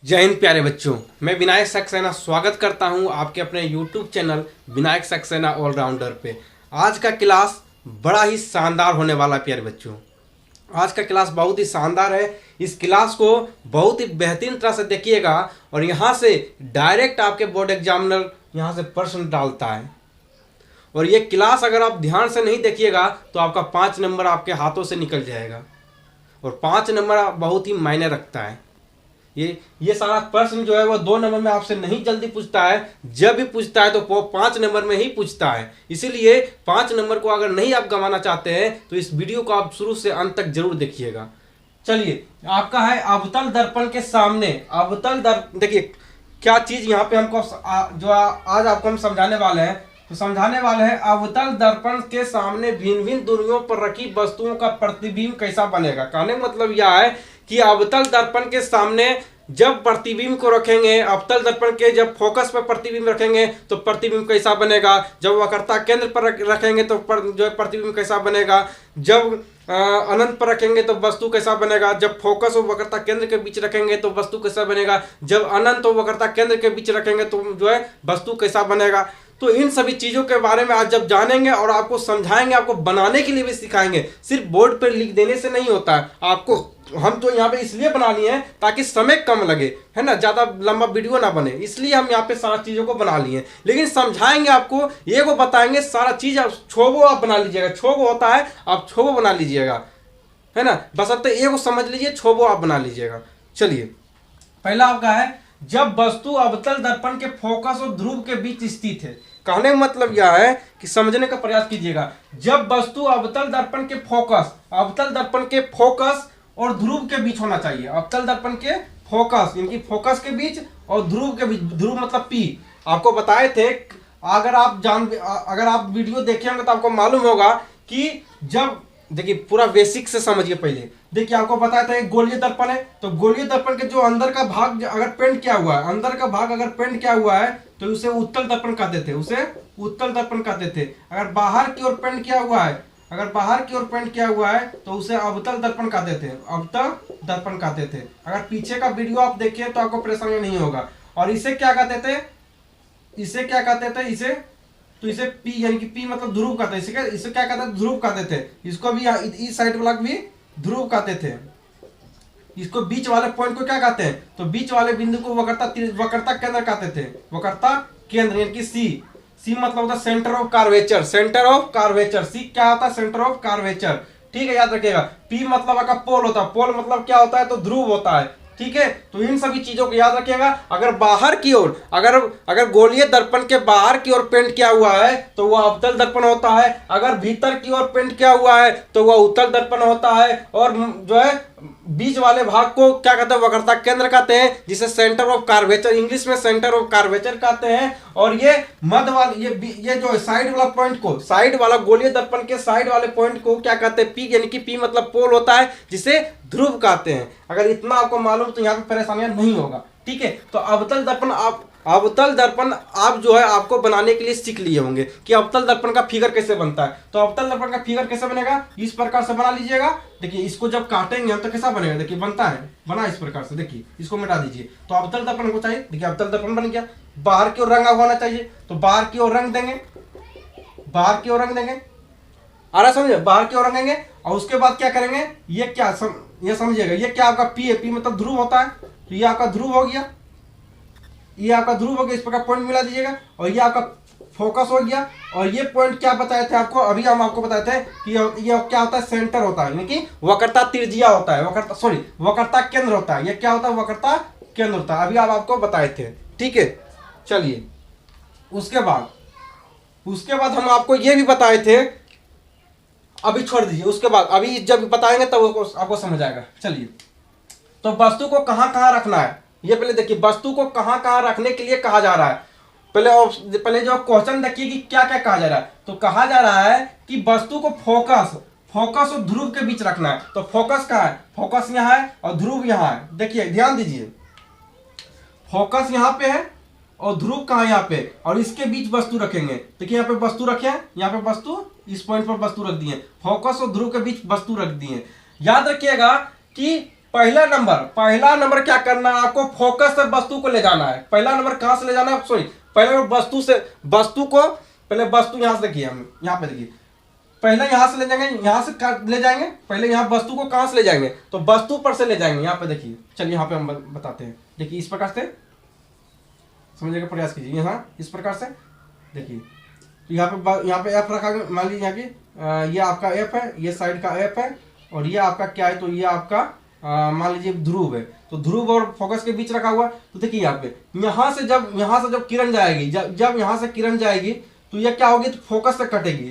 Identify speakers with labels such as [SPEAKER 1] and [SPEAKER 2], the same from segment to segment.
[SPEAKER 1] जय हिंद प्यारे बच्चों, मैं विनायक सक्सेना स्वागत करता हूं आपके अपने YouTube channel Vinayak Saxena allrounder पे। आज का क्लास बड़ा ही शानदार होने वाला है प्यारे बच्चों। आज का क्लास बहुत ही शानदार है। इस क्लास को बहुत ही बेहतरीन तरह से देखिएगा और यहाँ से डायरेक्ट आपके बोर्ड एग्जामिनर यहाँ से प्रश्न डालता है। और ये क्लास अगर आप ध्यान से नहीं देखिएगा तो आपका 5 नंबर आपके हाथों से निकल जाएगा और 5 नंबर बहुत ही मायने रखता है। ये सारा प्रश्न जो है वो 2 नंबर में आपसे नहीं जल्दी पूछता है, जब भी पूछता है तो वो 5 नंबर में ही पूछता है। इसीलिए 5 नंबर को अगर नहीं आप गंवाना चाहते हैं तो इस वीडियो को आप शुरू से अंत तक जरूर देखिएगा। चलिए, आपका है अवतल दर्पण के सामने अवतल दर्पण। देखिए क्या चीज यहाँ पे हमको जो आज आपको हम समझाने वाले हैं, तो समझाने वाले हैं अवतल दर्पण के सामने भिन्न भिन्न दूरियों पर रखी वस्तुओं का प्रतिबिंब कैसा बनेगा। कहने का मतलब यह है कि अवतल दर्पण के सामने जब प्रतिबिंब को रखेंगे, अवतल दर्पण के जब फोकस पर प्रतिबिंब रखेंगे तो प्रतिबिंब कैसा बनेगा, जब वक्रता केंद्र पर रखेंगे तो जो प्रतिबिंब कैसा बनेगा, जब अनंत पर रखेंगे तो वस्तु कैसा बनेगा, जब फोकस और वक्रता केंद्र के बीच रखेंगे तो वस्तु कैसा बनेगा, जब अनंत और वक्रता केंद्र के बीच रखेंगे तो जो है वस्तु कैसा बनेगा। तो इन सभी चीजों के बारे में आज जब जानेंगे और आपको समझाएंगे, आपको बनाने के लिए भी सिखाएंगे। सिर्फ बोर्ड पर लिख देने से नहीं होता है। आपको हम तो यहाँ पे इसलिए बना लिए हैं ताकि समय कम लगे, है ना, ज्यादा लंबा वीडियो ना बने, इसलिए हम यहाँ पे सारा चीजों को बना लिए हैं। लेकिन समझाएंगे आपको, ये को बताएंगे, सारा चीज आप छोगो आप बना लीजिएगा। छोगो होता है, आप छोगो बना लीजिएगा, है ना, बस अब तो ये को समझ लीजिए, छोगो आप बना लीजिएगा। चलिए, पहला आपका है जब वस्तु अवतल दर्पण के फोकस और ध्रुव के बीच स्थित है। कहने का मतलब यह है कि समझने का प्रयास कीजिएगा। जब वस्तु अवतल दर्पण के फोकस, अवतल दर्पण के फोकस और ध्रुव के बीच होना चाहिए। अवतल दर्पण के फोकस, इनकी फोकस के बीच और ध्रुव के बीच, ध्रुव मतलब P। आपको बताए थे, अगर आप वीडियो देखे होंगे तो आपको मालूम होगा कि जब, देखिए पूरा बेसिक से समझिए पहले। देखिए आपको बताया था एक गोलीय दर्पण है, तो गोलीय दर्पण के जो अंदर का भाग अगर पेंट किया हुआ है, अंदर का भाग अगर पेंट किया हुआ है तो उसे उत्तल दर्पण कहते थे, उसे उत्तल दर्पण कहते थे। अगर बाहर की ओर पेंट किया हुआ है, अगर बाहर की ओर पेंट किया हुआ है तो उसे अवतल दर्पण कहते थे, अवतल दर्पण कहते थे। अगर पीछे का वीडियो आप देखिए तो आपको परेशानी नहीं होगा। और इसे क्या कहते थे, इसे क्या कहते थे, इसे P यानी कि P मतलब ध्रुव कहते थे। इसे क्या कहते थे, ध्रुव कहते थे। इसको भी इस साइड वाला भी ध्रुव कहते थे। इसको बीच वाले पॉइंट को क्या कहते हैं, तो बीच वाले बिंदु को वक्रता केंद्र कहते थे। वक्रता केंद्र यानी कि सी मतलब होता है centre of curvature. Centre of curvature, C क्या होता है, सेंटर ऑफ कार्वेचर। ठीक है, याद रखिएगा। P मतलब आपका पोल होता है। पोल मतलब क्या होता है, तो ध्रुव होता है। ठीक है, तो इन सभी चीजों को याद रखिएगा। अगर बाहर की ओर, अगर गोलीय दर्पण के बाहर की ओर पेंट किया हुआ है तो वह अवतल दर्पण होता है। अगर भीतर की ओर पेंट किया हुआ है तो वह उत्तल दर्पण होता है। और जो है बीच वाले भाग को क्या कहते हैं, वक्रता केंद्र कहते हैं, जिसे सेंटर ऑफ कार्वेचर, इंग्लिश में सेंटर ऑफ कार्वेचर कहते हैं। और ये मध्य वाले, ये जो साइड वाला पॉइंट को, साइड वाला गोलीय दर्पण के साइड वाले पॉइंट को क्या कहते हैं, P यानी कि P मतलब पोल होता है, जिसे ध्रुव कहते हैं। अगर इतना आपको मालूम तो यहाँ पे परेशानियां नहीं होगा। ठीक है, तो अवतल दर्पण आप जो है आपको बनाने के लिए सीख लिए होंगे कि अवतल दर्पण का फिगर कैसे बनता है। तो अवतल दर्पण का फिगर कैसे बनेगा, इस प्रकार से बना लीजिएगा। देखिए इसको जब काटेंगे हम तो कैसा बनेगा, देखिए बनता है, बना इस प्रकार से। देखिए इसको मिटा दीजिए तो अवतल दर्पण को चाहिए। देखिए अवतल दर्पण बन गया। बाहर की ओर रंगा होना चाहिए, तो बाहर की ओर रंग देंगे, बाहर की ओर रंग देंगे। आ रहा समझे, बाहर की ओर रंगेंगे। और उसके बाद क्या करेंगे, ये क्या ये समझिएगा, ये क्या आपका P है, P मतलब ध्रुव होता है। तो ये आपका ध्रुव हो गया, ये आपका ध्रुव हो गया। इस प्रकार पॉइंट मिला दीजिएगा। और ये आपका फोकस हो गया। और ये पॉइंट क्या बताए थे आपको, अभी हम आपको बताए थे कि ये क्या होता है, सेंटर होता है, यानी कि वक्रता त्रिज्या होता है, वक्रता केंद्र होता है। ये क्या होता है, वक्रता केंद्र होता है। अभी आपको बताए थे। ठीक है, चलिए उसके बाद हम आपको ये भी बताए थे, अभी छोड़ दीजिए, उसके बाद अभी जब बताएंगे तब आपको समझ आएगा। चलिए, तो वस्तु को कहां कहां रखना है, ये पहले देखिए। वस्तु को कहां कहां रखने के लिए कहा जा रहा है, पहले जो क्वेश्चन देखिए कि क्या क्या कहा जा रहा है। तो कहा जा रहा है कि वस्तु को फोकस और ध्रुव के बीच रखना है। तो फोकस कहाँ है, फोकस यहाँ है और ध्रुव यहाँ है। देखिए ध्यान दीजिए, फोकस यहाँ पे है और ध्रुव कहाँ है, यहाँ पे। और इसके बीच वस्तु रखेंगे। देखिए यहाँ पे वस्तु रखे हैं, यहाँ पे वस्तु, इस पॉइंट पर वस्तु रख दिए। फोकस और ध्रुव के बीच वस्तु रख दिए। याद रखिएगा कि पहला नंबर क्या करना है आपको, फोकस से वस्तु को ले जाना है। पहला नंबर कहां से ले जाना है, सॉरी पहला नंबर वस्तु को, पहले वस्तु यहां से देखिए, हम यहां पे देखिए, पहले यहां से ले जाएंगे, यहां से ले जाएंगे, पहले यहां वस्तु को कहां से ले जाएंगे, तो वस्तु पर से ले जाएंगे। यहां पे देखिए, चलिए यहां पे हम बताते हैं। देखिए इस प्रकार से समझने का प्रयास कीजिए। यहाँ इस प्रकार से देखिए, यहाँ पे एफ रखा गया, मान लीजिए यहाँ की ये आपका एफ है, ये साइड का एफ है, और ये आपका क्या है, तो ये आपका मान लीजिए ध्रुव है, तो ध्रुव और फोकस के बीच रखा हुआ। तो देखिए यहाँ पे यहाँ से जब किरण जाएगी, जब यहाँ से किरण जाएगी तो ये क्या होगी, तो फोकस से कटेगी,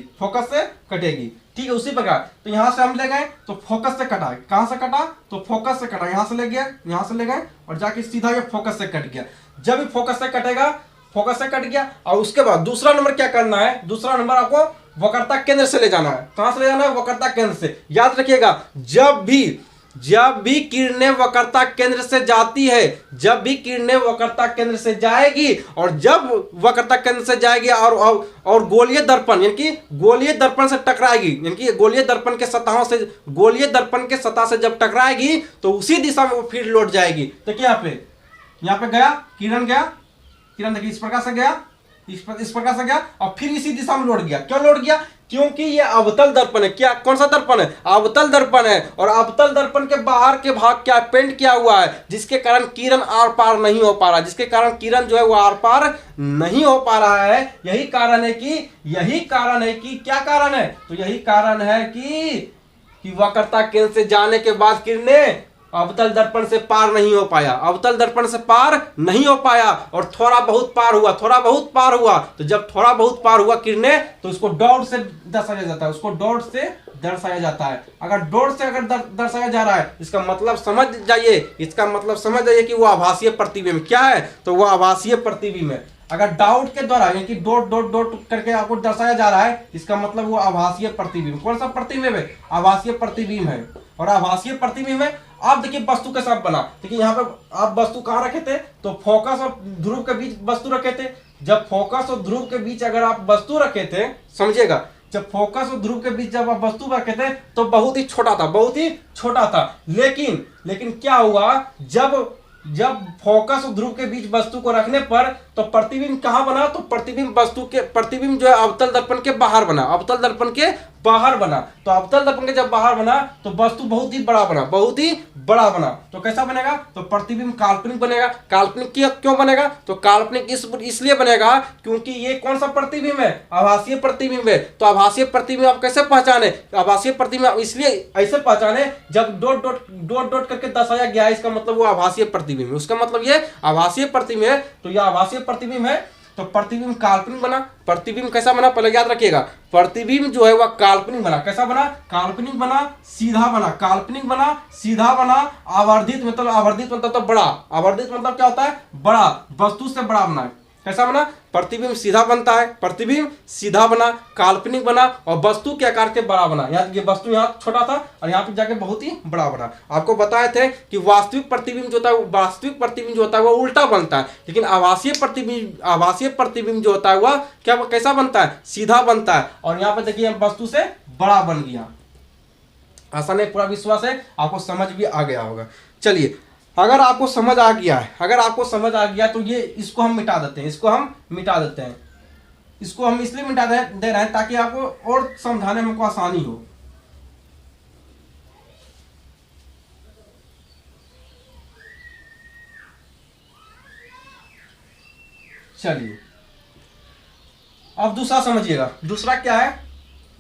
[SPEAKER 1] ठीक है। उसी प्रकार तो यहाँ से हम ले गए तो फोकस से कटा, कहाँ से कटा, तो फोकस से कटा, यहाँ से ले गए, यहाँ से ले गए और जाके सीधा ये फोकस से कट गया। जब भी फोकस से कटेगा, फोकस से कट गया, और उसके बाद दूसरा नंबर क्या करना है, दूसरा नंबर आपको वक्रता केंद्र से ले जाना है। कहां से ले जाना है, वक्रता केंद्र से। याद रखिएगा, जब भी किरणें वक्रता केंद्र से जाती है, जब भी किरणें वक्रता केंद्र से जाएगी, और जब वक्रता केंद्र से जाएगी और गोलीय दर्पण यानी कि गोलीय दर्पण से टकराएगी, यानी कि गोलीय दर्पण के सतह से जब टकराएगी तो उसी दिशा में वो फिर लौट जाएगी। तो क्या यहाँ पे गया किरण देखिए इस प्रकार से गया, इस प्रकार से गया और फिर इसी दिशा में लौट गया। क्यों लौट गया, क्योंकि ये अवतल दर्पण है। क्या, कौन सा दर्पण है, अवतल दर्पण है, और अवतल दर्पण के बाहर के भाग क्या पेंट किया हुआ है, जिसके कारण किरण आर पार नहीं हो पा रहा, जिसके कारण किरण जो है वो आर पार नहीं हो पा रहा है। यही कारण है कि क्या कारण है, तो यही कारण है कि वक्रता केंद्र से जाने के बाद किरणें अवतल दर्पण से पार नहीं हो पाया, और थोड़ा बहुत पार हुआ, तो जब थोड़ा बहुत पार हुआ किरणें, तो उसको डॉट से दर्शाया जाता है, अगर डॉट से दर्शाया जा रहा है, इसका मतलब समझ जाइए कि वो आभासीय प्रतिबिंब क्या है, तो वो आभासीय प्रतिबिंब है। अगर डाउट के द्वारा यानी कि डॉट डॉट डॉट करके आपको दर्शाया जा रहा है, इसका मतलब वो आभासीय प्रतिबिंब। कौन सा प्रतिबिंब है, आभासीय प्रतिबिंब है। और आभासीय प्रतिबिंब है, आप देखिए वस्तु के साथ बना, देखिए यहाँ पे आप वस्तु कहाँ रखे थे, तो फोकस और ध्रुव के बीच वस्तु रखे थे। जब फोकस और ध्रुव के बीच अगर आप वस्तु रखे थे, समझिएगा, जब फोकस और ध्रुव के बीच जब आप वस्तु रखे थे तो बहुत ही छोटा था, लेकिन क्या हुआ, जब फोकस और ध्रुव के बीच वस्तु को रखने पर तो प्रतिबिंब कहां बना, तो प्रतिबिंब जो है अवतल दर्पण के बाहर बना, तो अवतल दर्पण के जब बाहर बना तो वस्तु बहुत ही बड़ा बना। तो कैसा बनेगा, तो प्रतिबिंब काल्पनिक बनेगा। काल्पनिक क्यों बनेगा, तो काल्पनिक इसलिए बनेगा क्योंकि ये कौन सा प्रतिबिंब है, आभासीय प्रतिबिंब है। तो आभासीय प्रतिबिंब आप कैसे पहचाने, आभासीय प्रतिबिंब इसलिए ऐसे पहचाने जब डॉट करके दर्शाया गया है, इसका मतलब वो आभासीय प्रतिबिंब है, उसका मतलब ये आभासीय प्रतिबिंब है। तो यह आभासीय प्रतिबिंब है, तो प्रतिबिंब काल्पनिक बना। प्रतिबिंब कैसा बना, पहले याद रखिएगा, प्रतिबिंब जो है वह काल्पनिक बना। कैसा बना, काल्पनिक बना, सीधा बना, आवर्धित मतलब तो बड़ा, आवर्धित मतलब क्या होता है, बड़ा, वस्तु से बड़ा बना। कैसा बना, प्रतिबिंब सीधा बना, काल्पनिक बना और वस्तु के आकार के बड़ा बना। ये वस्तु यहाँ छोटा था और यहाँ पे जाके बहुत ही बड़ा बना। आपको बताए थे कि वास्तविक प्रतिबिंब जो होता है वो उल्टा बनता है, लेकिन आभासीय प्रतिबिंब जो होता है वह कैसा बनता है, सीधा बनता है। और यहाँ पे देखिए वस्तु से बड़ा बन गया। आसान है, पूरा विश्वास है आपको समझ भी आ गया होगा। चलिए, अगर आपको समझ आ गया तो ये इसको हम मिटा देते हैं, इसको हम इसलिए मिटा दे रहे हैं ताकि आपको और समझाने में आसानी हो। चलिए, अब दूसरा समझिएगा। दूसरा क्या है,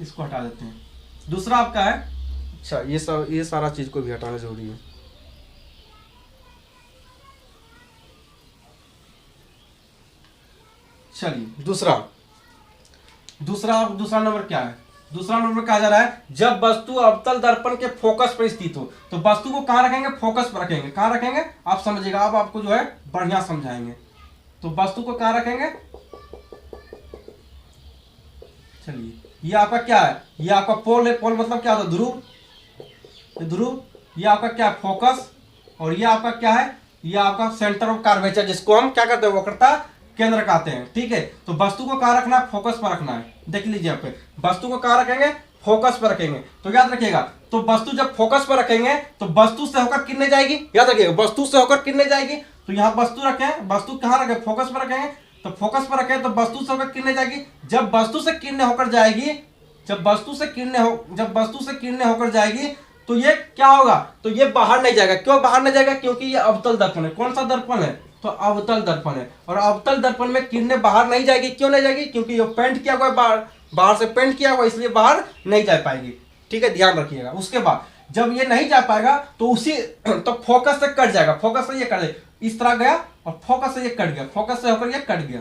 [SPEAKER 1] इसको हटा देते हैं। दूसरा आपका है, अच्छा ये सारा चीज को भी हटाना जरूरी है। चलिए, दूसरा नंबर क्या है, दूसरा नंबर कहा जा रहा है जब वस्तु अवतल दर्पण के फोकस पर स्थित हो। तो वस्तु को कहां रखेंगे, फोकस पर रखेंगे। कहां रखेंगे आप समझिएगा, अब आपको जो है बढ़िया समझाएंगे। तो वस्तु को कहां रखेंगे, चलिए, ये आपका क्या है, ये आपका पोल है। पोल मतलब क्या होता है, ध्रुव। ये आपका क्या है, फोकस। और ये आपका क्या है, ये आपका सेंटर ऑफ कर्वेचर, जिसको हम क्या कहते हैं, वक्रता केंद्र कहते हैं। ठीक है, तो वस्तु को कहां रखना है, फोकस पर रखना है। देख लीजिए यहाँ पे वस्तु को कहां रखेंगे, फोकस पर रखेंगे। तो याद रखिएगा, तो वस्तु जब फोकस पर रखेंगे तो वस्तु से होकर किरने जाएगी। याद रखिएगा, वस्तु से होकर किरने जाएगी। तो यहाँ वस्तु रखें, वस्तु कहाँ रखें, फोकस पर रखेंगे। तो फोकस पर रखें तो वस्तु से होकर किरने जाएगी। जब वस्तु से किरने होकर जाएगी, जब वस्तु से किरने होकर जाएगी तो ये क्या होगा, तो ये बाहर नहीं जाएगा। क्यों बाहर नहीं जाएगा, क्योंकि ये अवतल दर्पण है। कौन सा दर्पण है, तो अवतल दर्पण है। और अवतल दर्पण में किरणें बाहर नहीं जाएगी। क्यों नहीं जाएगी, क्योंकि ये पेंट किया हुआ है, बाहर से पेंट किया हुआ, इसलिए बाहर नहीं जा पाएगी। ठीक है, ध्यान रखिएगा। उसके बाद जब ये नहीं जा पाएगा तो तो फोकस से कट जाएगा। फोकस से ये कट जाएगा, इस तरह गया और फोकस से ये कट गया, फोकस से होकर ये कट गया,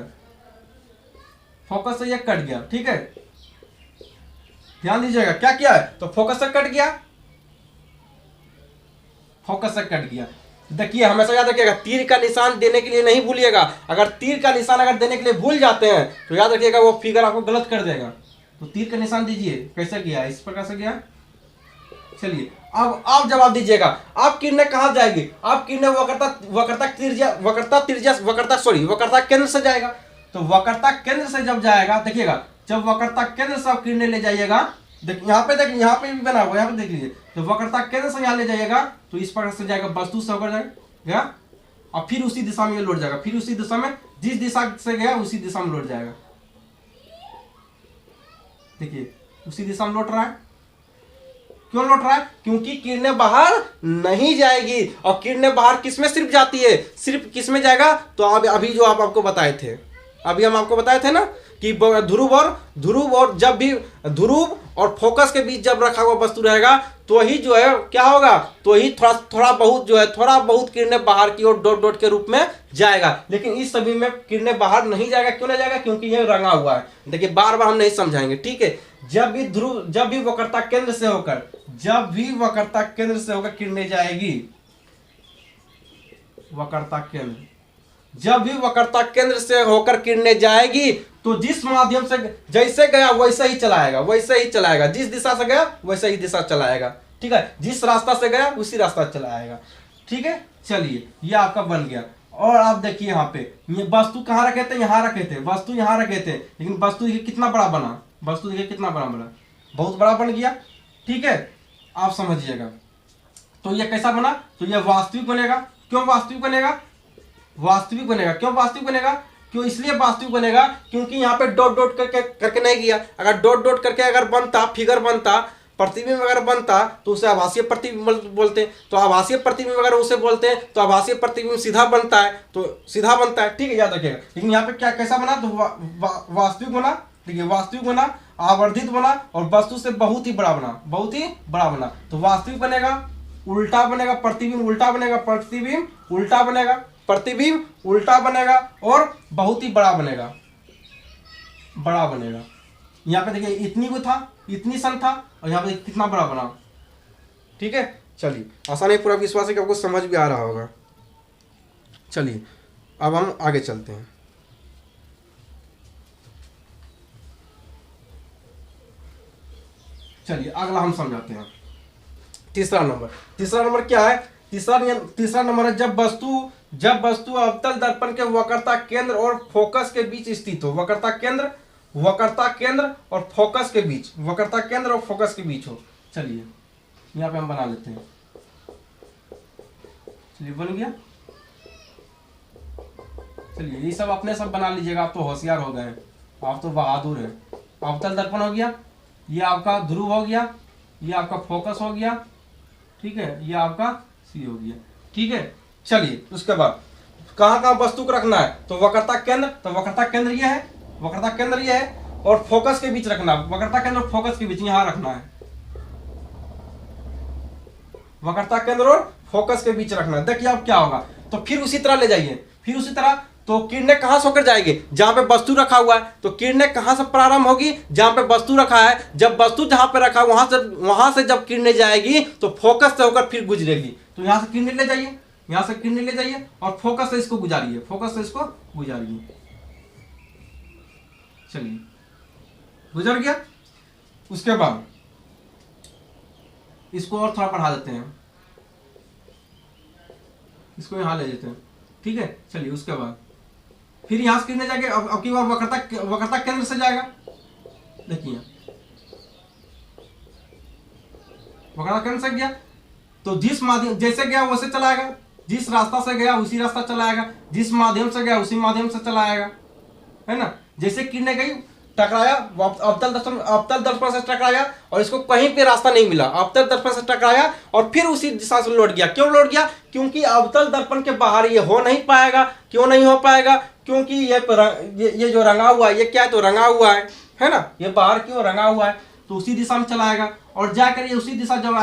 [SPEAKER 1] फोकस से ये कट गया। ठीक है, ध्यान दीजिएगा, क्या किया है, तो फोकस से कट गया, फोकस से कट गया। देखिए, हमेशा याद रखिएगा, तीर का निशान देने के लिए नहीं भूलिएगा। अगर तीर का निशान अगर देने के लिए भूल जाते हैं तो याद रखिएगा वो फिगर आपको गलत कर देगा। तो तीर का निशान दीजिए, कैसे गया, इस प्रकार से गया। चलिए, अब आप जवाब दीजिएगा, आप किरणें कहां जाएगी, आप किरणें वक्रता केंद्र से जाएगा। तो वक्रता केंद्र से जब जाएगा, देखिएगा, जब वक्रता केंद्र से आप किरणें ले जाइएगा, यहाँ पे भी बना हुआ, यहाँ पे देख लीजिए। तो वक्रता केंद्र से यहाँ ले जाइएगा तो इस प्रकार से जाएगा, वस्तु से होकर जाएगा और फिर उसी दिशा में लौट जाएगा। फिर उसी दिशा में, जिस दिशा से गया उसी दिशा में लौट जाएगा। देखिए, उसी दिशा में लौट रहा है। क्यों लौट रहा है, क्योंकि किरणें बाहर नहीं जाएगी। और किरणें बाहर किसमें सिर्फ जाती है, सिर्फ किसमें जाएगा, तो अभी जो आपको बताए थे, अभी हम आपको बताए थे ना कि ध्रुव और जब भी ध्रुव और फोकस के बीच जब रखा हुआ वस्तु रहेगा तो ही जो है क्या होगा, तो ही थोड़ा बहुत किरणें बाहर की ओर डॉट डॉट के रूप में जाएगा। लेकिन इस सभी में किरणें बाहर नहीं जाएगा। क्यों नहीं जाएगा, क्योंकि ये रंगा हुआ है। देखिए, बार बार हम नहीं समझाएंगे। ठीक है, जब भी वक्रता केंद्र से होकर किरणें जाएगी, जब भी वक्रता केंद्र से होकर किरणें जाएगी तो जिस माध्यम से जैसे गया वैसे ही चलाएगा, जिस दिशा से गया वैसे ही दिशा चलाएगा। ठीक है, जिस रास्ता से गया उसी रास्ता चलाएगा। ठीक है, चलिए, ये आपका बन गया। और आप देखिए, यहाँ पे ये वस्तु कहाँ रखे थे, यहाँ रखे थे, वस्तु यहाँ रखे थे, लेकिन वस्तु देखिए कितना बड़ा बना, वस्तु देखिए कितना बड़ा बना, बहुत बड़ा बन गया। ठीक है, आप समझिएगा। तो ये कैसा बना, तो ये वास्तविक बनेगा। क्यों वास्तविक बनेगा, क्यों वास्तविक बनेगा, क्यों इसलिए वास्तविक बनेगा क्योंकि यहाँ पे डॉट डॉट करके नहीं गया। अगर डॉट डॉट करके अगर बनता, फिगर बनता, प्रतिबिंब अगर बनता तो उसे आभासीय प्रतिबिंब बोलते हैं। तो आभासीय प्रतिबिंब अगर उसे बोलते हैं तो आभासीय प्रतिबिंब सीधा बनता है, तो सीधा बनता है। ठीक है, याद रखिएगा। लेकिन यहाँ पे क्या कैसा बना, तो वास्तविक बना। देखिए, वास्तविक बना, आवर्धित बना और वस्तु से बहुत ही बड़ा बना। तो वास्तविक बनेगा, उल्टा बनेगा, प्रतिबिंब उल्टा बनेगा, प्रतिबिंब उल्टा बनेगा और बहुत ही बड़ा बनेगा। यहाँ पे देखिए, इतनी को था, इतनी सन था, और यहाँ पे कितना बड़ा बना। ठीक है, चलिए, आसानी पूरा विश्वास है कि आपको समझ भी आ रहा होगा। चलिए, अब हम आगे चलते हैं। चलिए, अगला हम समझाते हैं। तीसरा नंबर क्या है, तीसरा नंबर है जब वस्तु अवतल दर्पण के वक्रता केंद्र और फोकस के बीच स्थित हो। वक्रता केंद्र और फोकस के बीच हो। चलिए, यहाँ पे हम बना लेते हैं। चलिए, बन गया। चलिए, ये सब अपने सब बना लीजिएगा, आप तो होशियार हो गए, आप तो बहादुर हैं। अवतल दर्पण हो गया, ये आपका ध्रुव हो गया, ये आपका फोकस हो गया। ठीक है, ये आपका सी हो गया। ठीक है, चलिए, उसके बाद कहाँ वस्तु को रखना है, तो वक्रता केंद्र ये है, और फोकस के बीच रखना। वक्रता केंद्र और फोकस के बीच यहाँ रखना है, वक्रता केंद्र और फोकस के बीच रखना है। देखिए अब क्या होगा, तो फिर उसी तरह ले जाइए, तो किरणें कहां से होकर जाएगी, जहां पे वस्तु रखा हुआ है। तो किरणें कहां से प्रारंभ होगी, जहां पे वस्तु रखा है। जब वस्तु जहां पे रखा है वहां से जब किरणें जाएगी तो फोकस से होकर फिर गुजरेगी। तो यहां से किरणें ले जाइए, और फोकस से इसको गुजारिए, चलिए, गुजर गया। उसके बाद इसको और थोड़ा बढ़ा देते हैं, इसको यहां ले लेते हैं। ठीक है, चलिए, उसके बाद फिर यहां से कितने जाएंगे, अब की बार वक्रता केंद्र से जाएगा। देखिए, वक्रता केंद्र से गया तो जिस माध्यम जैसे गया वैसे चलाएगा, जिस रास्ता से गया उसी रास्ता चलाएगा, जिस माध्यम से गया उसी माध्यम से चलाएगा, है ना। जैसे किरणें गई टकराया, अवतल दर्पण से टकराया और इसको कहीं पे रास्ता नहीं मिला, अवतल दर्पण से टकराया और फिर उसी दिशा से लौट गया। क्यों लौट गया? क्योंकि अवतल दर्पण के बाहर ये हो नहीं पाएगा। क्यों नहीं हो पाएगा? क्योंकि ये जो रंगा हुआ है, ये क्या है? तो रंगा हुआ है ना, ये बाहर क्यों रंगा हुआ है, तो उसी दिशा में चलाएगा और जाकर ये उसी दिशा जब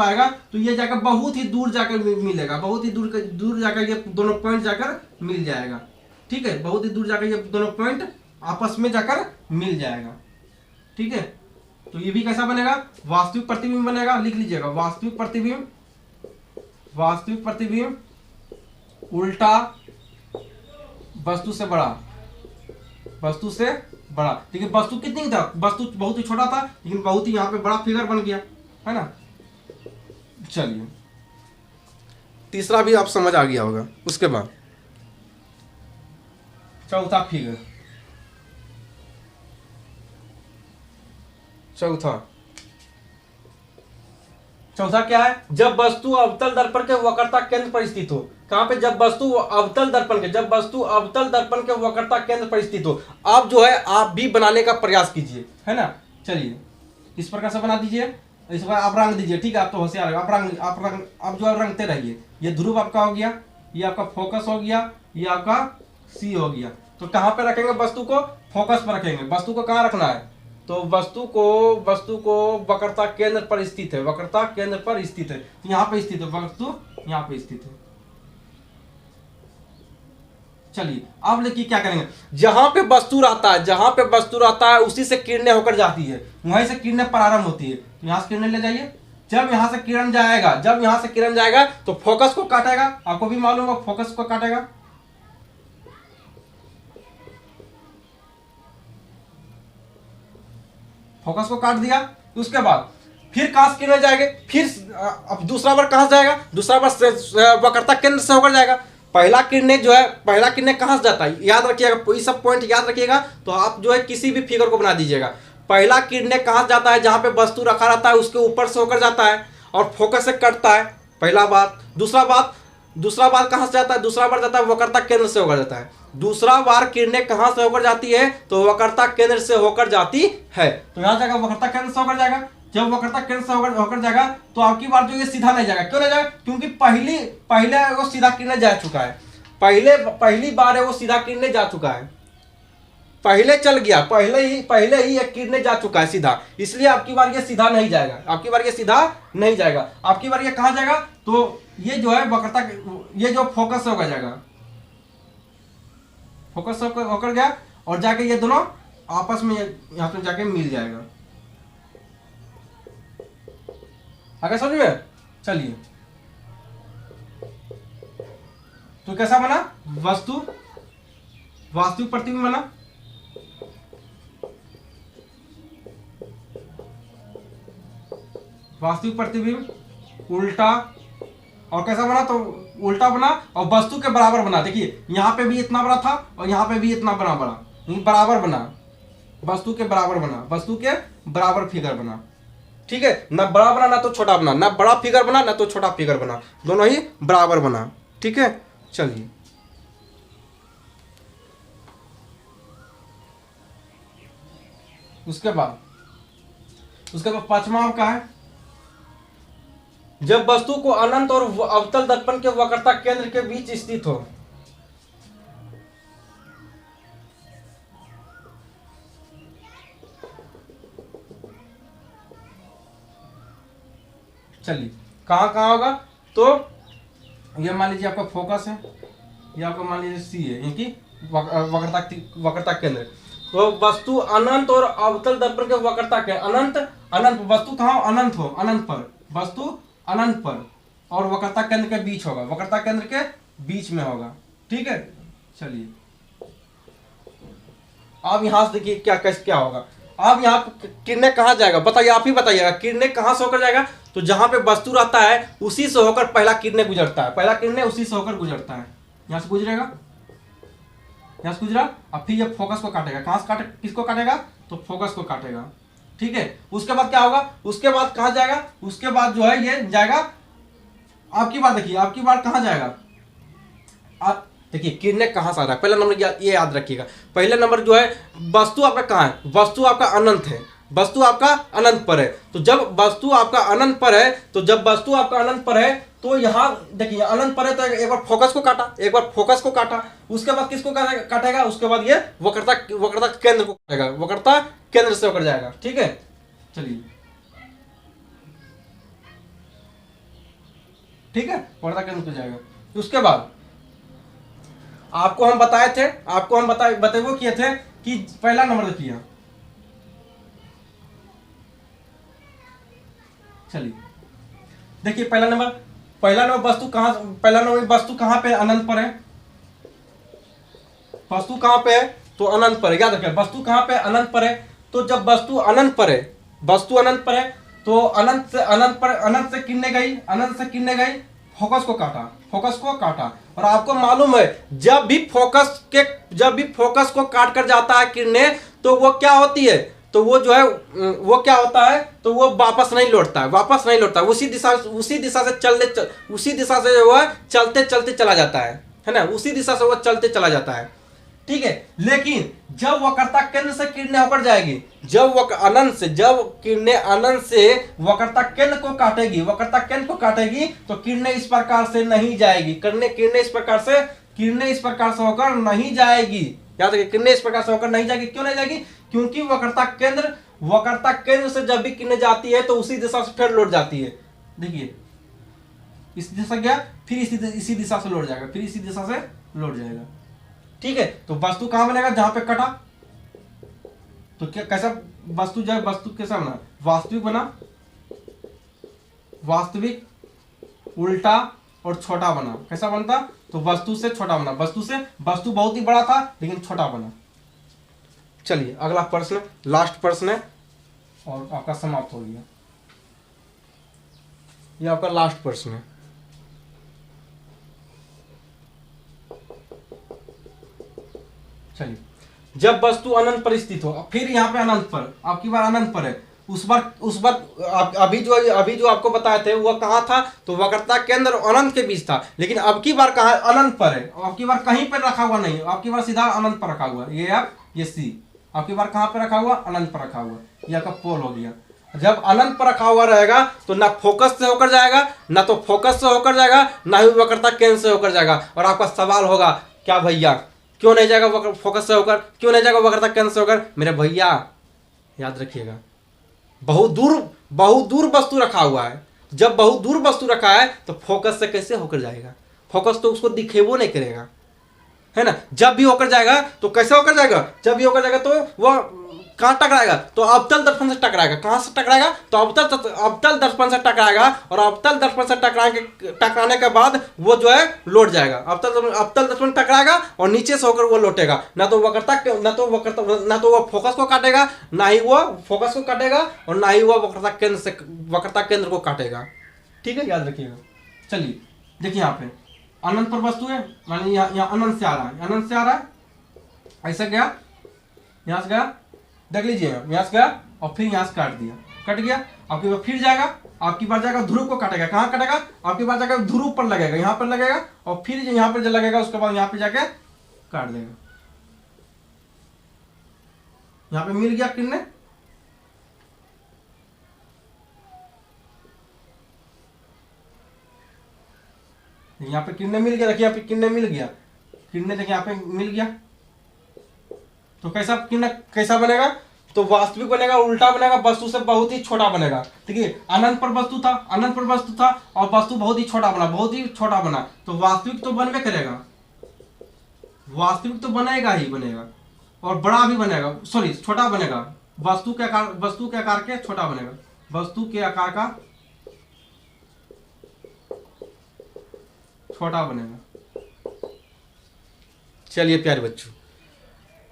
[SPEAKER 1] आएगा तो ये जाकर बहुत ही दूर जाकर मिलेगा, बहुत ही दूर जाकर ये दोनों पॉइंट जाकर मिल जाएगा। ठीक है, बहुत ही दूर जाकर ये दोनों पॉइंट आपस में जाकर मिल जाएगा। ठीक है, तो ये भी कैसा बनेगा? वास्तविक प्रतिबिंब बनेगा। लिख लीजिएगा, वास्तविक प्रतिबिंब उल्टा वस्तु से बड़ा, ठीक है। वस्तु कितनी था? वस्तु बहुत ही छोटा था लेकिन बहुत ही यहाँ पे बड़ा फिगर बन गया, है ना। चलिए, तीसरा भी आप समझ आ गया होगा। उसके बाद चौथा फिगर, चौथा क्या है? जब वस्तु अवतल दर्पण के वक्रता केंद्र पर स्थित हो। कहां पे? जब वस्तु अवतल दर्पण के वक्रता केंद्र पर स्थित हो। आप जो है आप भी बनाने का प्रयास कीजिए, है ना। चलिए, इस प्रकार से बना दीजिए, इस बार आप रंग दीजिए। ठीक है, आप तो होशियार, आप जो है रंगते रहिए। ये ध्रुव आपका हो गया, ये आपका फोकस हो गया, ये आपका सी हो गया। तो कहां पे रखेंगे वस्तु को? फोकस पर रखेंगे। वस्तु को कहां रखना है? तो वस्तु को वक्रता केंद्र पर स्थित है, तो यहाँ पे स्थित है वस्तु, यहाँ पे स्थित है। चलिए, अब देखिए क्या करेंगे। जहां पे वस्तु रहता है उसी से किरणें होकर जाती है, वहीं से किरणें प्रारंभ होती है। तो यहाँ से किरणें ले जाइए। जब यहाँ से किरण जाएगा तो फोकस को काटेगा। आपको भी मालूम है फोकस को काटेगा। फोकस को काट दिया। उसके बाद फिर कहां से किरणें जाएंगे? फिर अब दूसरा बार कहां से जाएगा? दूसरा बार वक्रता केंद्र से होकर जाएगा। पहला किरणें कहां से जाता है? याद रखिएगा, ये सब पॉइंट याद रखिएगा। तो आप जो है किसी भी फिगर को बना दीजिएगा। पहला किरणें कहां से जाता है? जहां पे वस्तु रखा रहता है उसके ऊपर से होकर जाता है और फोकस से कटता है। पहला बात। दूसरा बार कहां से जाता है? दूसरा बार जाता है वक्रता केंद्र से होकर जाता है। दूसरा बार किरणें कहां से होकर जाती है? तो वक्रता केंद्र से होकर जाती है। तो यहां जाएगा वक्रता केंद्र से होकर जाएगा। जब वक्रता केंद्र से होकर जाएगा तो आपकी बार जो ये सीधा नहीं जाएगा। क्यों नहीं जाएगा? क्योंकि पहले वो सीधा किरणें जा चुका है। पहली बार है वो सीधा किरणें जा चुका है, पहले चल गया, पहले ही एक किरणें जा चुका है सीधा। इसलिए आपकी बार ये सीधा नहीं जाएगा, आपकी बार ये कहां जाएगा? तो ये जो है वक्रता, ये जो फोकस से होकर जाएगा, फोकस से होकर गया और जाके ये दोनों आपस में यहाँ पे जाके मिल जाएगा। आगे समझ में? चलिए, तो कैसा बना? वास्तविक प्रतिबिंब बना। वास्तविक प्रतिबिंब उल्टा, और कैसा बना? तो उल्टा बना और वस्तु के बराबर बना। देखिए, यहां पे भी इतना बड़ा था और यहां पे भी इतना बड़ा बराबर बना, वस्तु के बराबर फिगर बना। ठीक है, ना बड़ा बना ना तो छोटा बना, ना बड़ा फिगर बना ना तो छोटा फिगर बना, दोनों ही बराबर बना। ठीक है, चलिए, उसके बाद पांचवा का है, जब वस्तु को अनंत और अवतल दर्पण के वक्रता केंद्र के बीच स्थित हो। चलिए, कहां होगा? तो ये मान लीजिए आपका फोकस है, ये आपका मान लीजिए सी है, यानी वक्रता केंद्र। तो वस्तु अनंत और अवतल दर्पण के वक्रता के अनंत वस्तु कहां? अनंत पर, वस्तु अनंत पर और वक्रता केंद्र के बीच होगा, वक्रता केंद्र के बीच में होगा। ठीक है, चलिए, अब यहां से देखिए क्या होगा। अब यहाँ किरणें कहां जाएगा? बताइए, आप ही बताइएगा, किरणें कहां से होकर जाएगा? तो जहां पे वस्तु रहता है उसी से होकर पहला किरणें गुजरता है, उसी से होकर गुजरता है। यहां से गुजरेगा, यहां से गुजरा, अब फिर ये फोकस को काटेगा। कहां से किसको काटेगा? तो फोकस को काटेगा। ठीक है। उसके बाद क्या होगा, उसके बाद कहां जाएगा, उसके बाद जो है ये जाएगा, आपकी बात देखिए, आपकी बात कहां जाएगा, आप देखिए किरणें कहां से आ रहा है। पहला नंबर ये याद रखिएगा, पहले नंबर जो है वस्तु आपका कहां है, वस्तु आपका अनंत है, वस्तु आपका अनंत पर है। तो जब वस्तु आपका अनंत पर है, तो जब वस्तु आपका अनंत पर है तो यहां देखिए अनंत पर है, तो एक बार फोकस को काटा, एक बार फोकस को काटा, उसके बाद किसको काटेगा, उसके बाद ये वक्रता केंद्र को काटेगा, वक्रता केंद्र से होकर जाएगा। ठीक है, चलिए ठीक है, वक्रता केंद्र को जाएगा। उसके बाद आपको हम बताए थे, आपको हम बताए वो किए थे कि पहला नंबर देखिए, चलिए देखिए पहला नंबर वस्तु कहां, पहला नंबर वस्तु कहां पे अनंत पर है, वस्तु कहां पे है, तो अनंत पर है। याद रखिए वस्तु कहां पे अनंत पर है, तो जब वस्तु अनंत पर है, वस्तु अनंत पर है, तो अनंत से किरणें गई, अनंत से किरणें गई, फोकस को काटा, फोकस को काटा। और आपको मालूम है जब भी फोकस को काट कर जाता है किरणें, तो वो क्या होती है, तो वो जो है वो क्या होता है, तो वो वापस नहीं लौटता है, वापस नहीं लौटता, उसी दिशा से उसी दिशा से वो चलते चलते चला जाता है ना, उसी दिशा से वो चलते चला जाता है। ठीक है, लेकिन जब वक्रता केंद्र से किरणें होकर जाएगी, जब किरणें अनंत से वक्रता केंद्र को काटेगी, वक्रता केंद्र को काटेगी, तो किरणें इस प्रकार से नहीं जाएगी, किरणें इस प्रकार से होकर नहीं जाएगी। याद रखिए किरणें इस प्रकार से होकर नहीं जाएगी। क्यों नहीं जाएगी, क्योंकि वक्रता केंद्र से जब भी किरणें जाती है तो उसी दिशा से फिर लौट जाती है। देखिए इस दिशा गया, फिर इसी दिशा से लौट जाएगा, फिर इसी दिशा से लौट जाएगा। ठीक है, तो वस्तु कहां बनेगा, जहां पे कटा, तो क्या कैसा वस्तु, जब वस्तु कैसा बना, वास्तविक बना, वास्तविक, उल्टा और छोटा बना। कैसा बनता, तो वस्तु से छोटा बना, वस्तु बहुत ही बड़ा था लेकिन छोटा बना। चलिए अगला प्रश्न, लास्ट प्रश्न है और आपका समाप्त हो गया। ये आपका लास्ट प्रश्न है। चलिए, जब वस्तु अनंत पर स्थित हो, फिर यहाँ पे अनंत पर, आपकी बार अनंत पर है, उस बार अभी जो आपको बताए थे वो कहाँ था, तो वक्रता केंद्र अनंत के बीच था, लेकिन अब की बार कहाँ अनंत पर है, अब की बार कहीं पर रखा हुआ नहीं, अब की बार सीधा अनंत पर रखा हुआ, ये आप ये सी, अब की बार कहाँ पर रखा हुआ, अनंत पर रखा हुआ, ये आपका पोल हो गया। जब अनंत पर रखा हुआ रहेगा तो ना फोकस से होकर जाएगा, ना तो फोकस से होकर जाएगा, ना ही वक्रता केंद्र से होकर जाएगा। और आपका सवाल होगा क्या भैया क्यों नहीं जाएगा फोकस से होकर, क्यों नहीं जाएगा वक्रता केंद्र से होकर। मेरे भैया याद रखिएगा बहुत दूर वस्तु रखा हुआ है, जब बहुत दूर वस्तु रखा है तो फोकस से कैसे होकर जाएगा, फोकस तो उसको दिखेबो नहीं करेगा, है ना। जब भी होकर जाएगा तो कैसे होकर जाएगा, जब भी होकर जाएगा तो वह कहाँ टकराएगा, तो अवतल दर्पण से टकराएगा। कहाँ से टकराएगा, तो अवतल दर्पण से टकराएगा, और अवतल दर्पण से टकराने के बाद वो जो है लौट जाएगा। अवतल दर्पण टकराएगा और नीचे से होकर वो लौटेगा, ना तो वो फोकस को काटेगा, ना ही वो फोकस को काटेगा, और ना ही वो वक्रता केंद्र को काटेगा। ठीक है, याद रखिएगा। चलिए देखिए यहाँ पे अनंत पर वस्तु है, मान लीजिए यहाँ अनंत से आ रहा है, ऐसा गया, यहाँ से गया, देख लीजिए यहाँ से गया और फिर यहाँ से काट दिया, कट गया। आपकी बार फिर जाएगा, आपकी बार जाएगा ध्रुव को काटेगा, कहाँ काटेगा, आपकी बार जाएगा ध्रुव पर लगेगा, यहाँ पर लगेगा, और फिर यहाँ पर जो लगेगा उसके बाद यहाँ पे जाके काट देगा। यहाँ पे मिल गया किरणें, यहाँ पे किरणें मिल गया, देखिए यहाँ पे किरणें मिल गया, किरणें देखिए यहाँ पे मिल गया। तो कैसा बनेगा, तो वास्तविक बनेगा, उल्टा बनेगा, वस्तु से बहुत ही छोटा बनेगा। ठीक है, अनंत पर वस्तु था और वस्तु बहुत ही छोटा बना, तो वास्तविक तो बनबे करेगा, वास्तविक तो बनेगा ही बनेगा, और बड़ा भी बनेगा, सॉरी छोटा बनेगा, वस्तु के आकार के छोटा बनेगा, वस्तु के आकार का छोटा बनेगा। चलिए प्यारे बच्चों,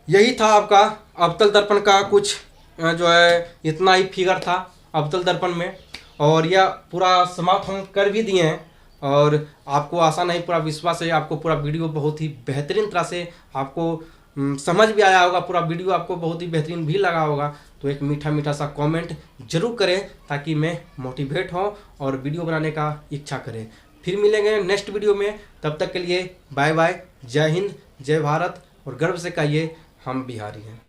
[SPEAKER 1] यही था आपका अवतल दर्पण का कुछ जो है इतना ही फिगर था अवतल दर्पण में, और यह पूरा समाप्त हम कर भी दिए हैं। और आपको आशा नहीं पूरा विश्वास है, आपको पूरा वीडियो बहुत ही बेहतरीन तरह से आपको समझ भी आया होगा, पूरा वीडियो आपको बहुत ही बेहतरीन भी लगा होगा, तो एक मीठा मीठा सा कमेंट जरूर करें ताकि मैं मोटिवेट हूँ और वीडियो बनाने का इच्छा करें। फिर मिलेंगे नेक्स्ट वीडियो में, तब तक के लिए बाय बाय। जय हिंद, जय भारत, और गर्व से कहिए हम बिहारी हैं।